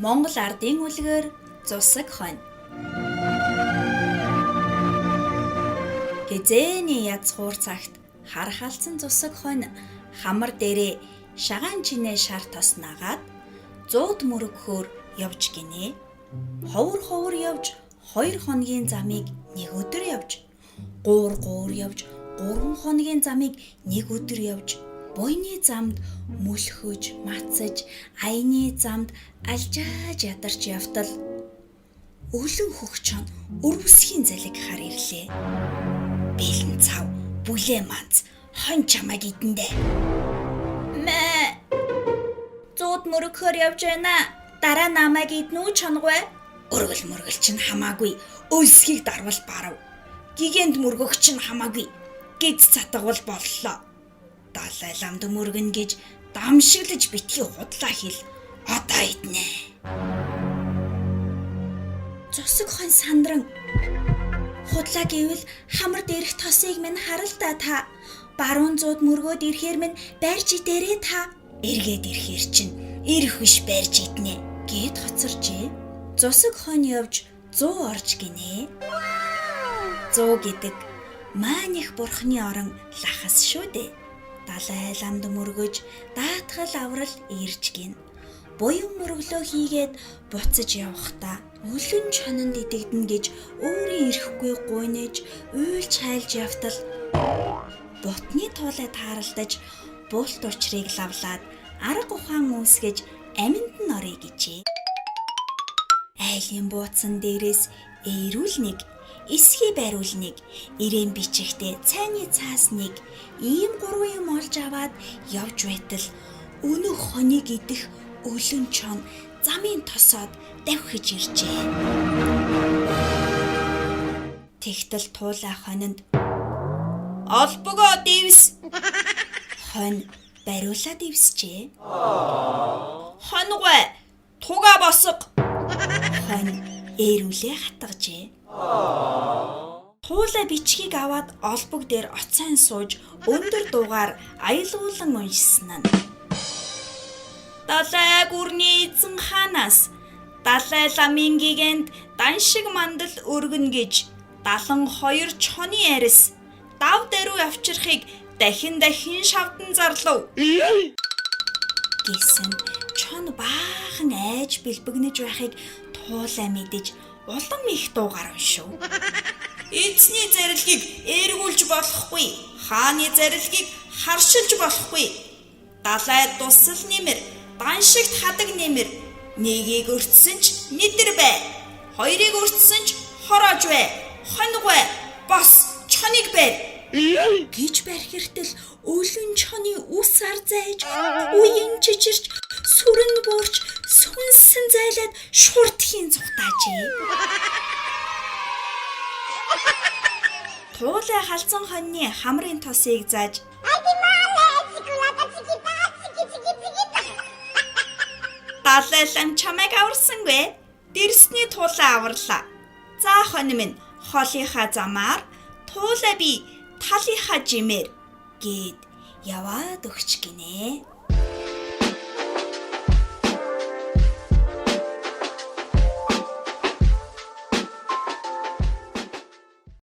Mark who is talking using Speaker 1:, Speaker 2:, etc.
Speaker 1: Монгол ардын үлгэр зусаг хонь. Хизээний язгуур цагт хар халдсан зусаг хонь хамар дээрээ шагаан чинээ шар тос нагаад 100 мөрөгхөөр явж гинэ. Ховор явж 2 хоногийн замыг нэг өдөр явж, гуур явж 3 хоногийн замыг нэг өдөр явж, буйны замд мөлхөж, мацаж, аяны замд алжааж ядарч явтал өглөн хөгчөн өрөвсхийн залиг хар ирлээ. Бэлэн цав, бүлээ манц, хон чамаг идэндээ. Мэ 100 мөрөгхөөр явж байна. Дараа намайг иднүү чонгой. Өргөл чинь хамаагүй. Өлсгийг дарвал барав. Гигэнд мөргөх чинь хамаагүй. Гид цатгавал боллоо. Далай ламд мөргөн гэж дамшиглаж битгий худлаа хэл. Одоо иднэ. Зусаг хонь сандран худлаа гэвэл хамар дээрх тосыг минь харалта та. Баруун зууд мөргөөд ирэхээр минь байрч идэрээ та. Эргээд ирэхээр чинь ирэх биш байрч иднэ гэд хоцоржээ. Зусаг хонь явж 100 орж гинэ. 100 гэдэг маань их бурхны орон лахас шүү дээ. Далай ламд мөргөж даатгал аврал ирж гин. Буян мөрөглөө хийгээд буцаж явахдаа өлөн чононд идэгдэн гэж өөрийн ирэхгүй гуйнэж уйлж хайлж явтал бутны туулай тааралдаж булт учрыг лавлаад арга ухаан үүсгэж аминд нь орё гэжээ. Айлын бууцсан дээрээс эрүүл нэг, эсхий бариул нэг, ирээн бичихтэй цайны цаас нэг, ийм 3 юм олж аваад явж байтал өнөх хоныг идэх өлөн чон замын тосоод давхиж иржээ. Тэгтэл туулай хонинд олбогоо дэвс. Хонь бариулаад дэвсжээ. Хоньгой туга босго. Хонь эрүүлээ хатгажээ. Туулай бичгийг аваад олбог дээр оцайн сууж өндөр дуугаар аялуулан уншсан нь. Далай гүрний эзэн ханаас далай ламын гигэнд даншиг мандал өргөн гэж 72 чоны арис дав дэрүү авчрахыг дахин шавдан зарлав. Гэсэн чон баахан айж бэлбэгнэж байхыг туулай мэдэж улам их дуугаар уншив. Эзний зарилгийг эргүүлж болохгүй. Хааны зарилгийг харшилж болохгүй. Далай дусал нэмэр, даншигт хадаг нэмэр. Нэгийг өртсөн ч нэдэр бай. Хоёрыг өртсөн ч хороож бай. Хоньгой бос чоныг бай. Гэж бархиртэл өлөн чоны ус ар зайж, үеийн чичирч, сүрэн буурч, сүнсэн зайлаад шуртхийн цухтаажээ. Туулай халзан хоньны хамрын тосыг зааж далай лам чамайг аварсангүй. Дэрсний туулай аварлаа. За хонь минь холынхаа замаар туулай би талынхаа жимээр гээд яваад өгч гинэ.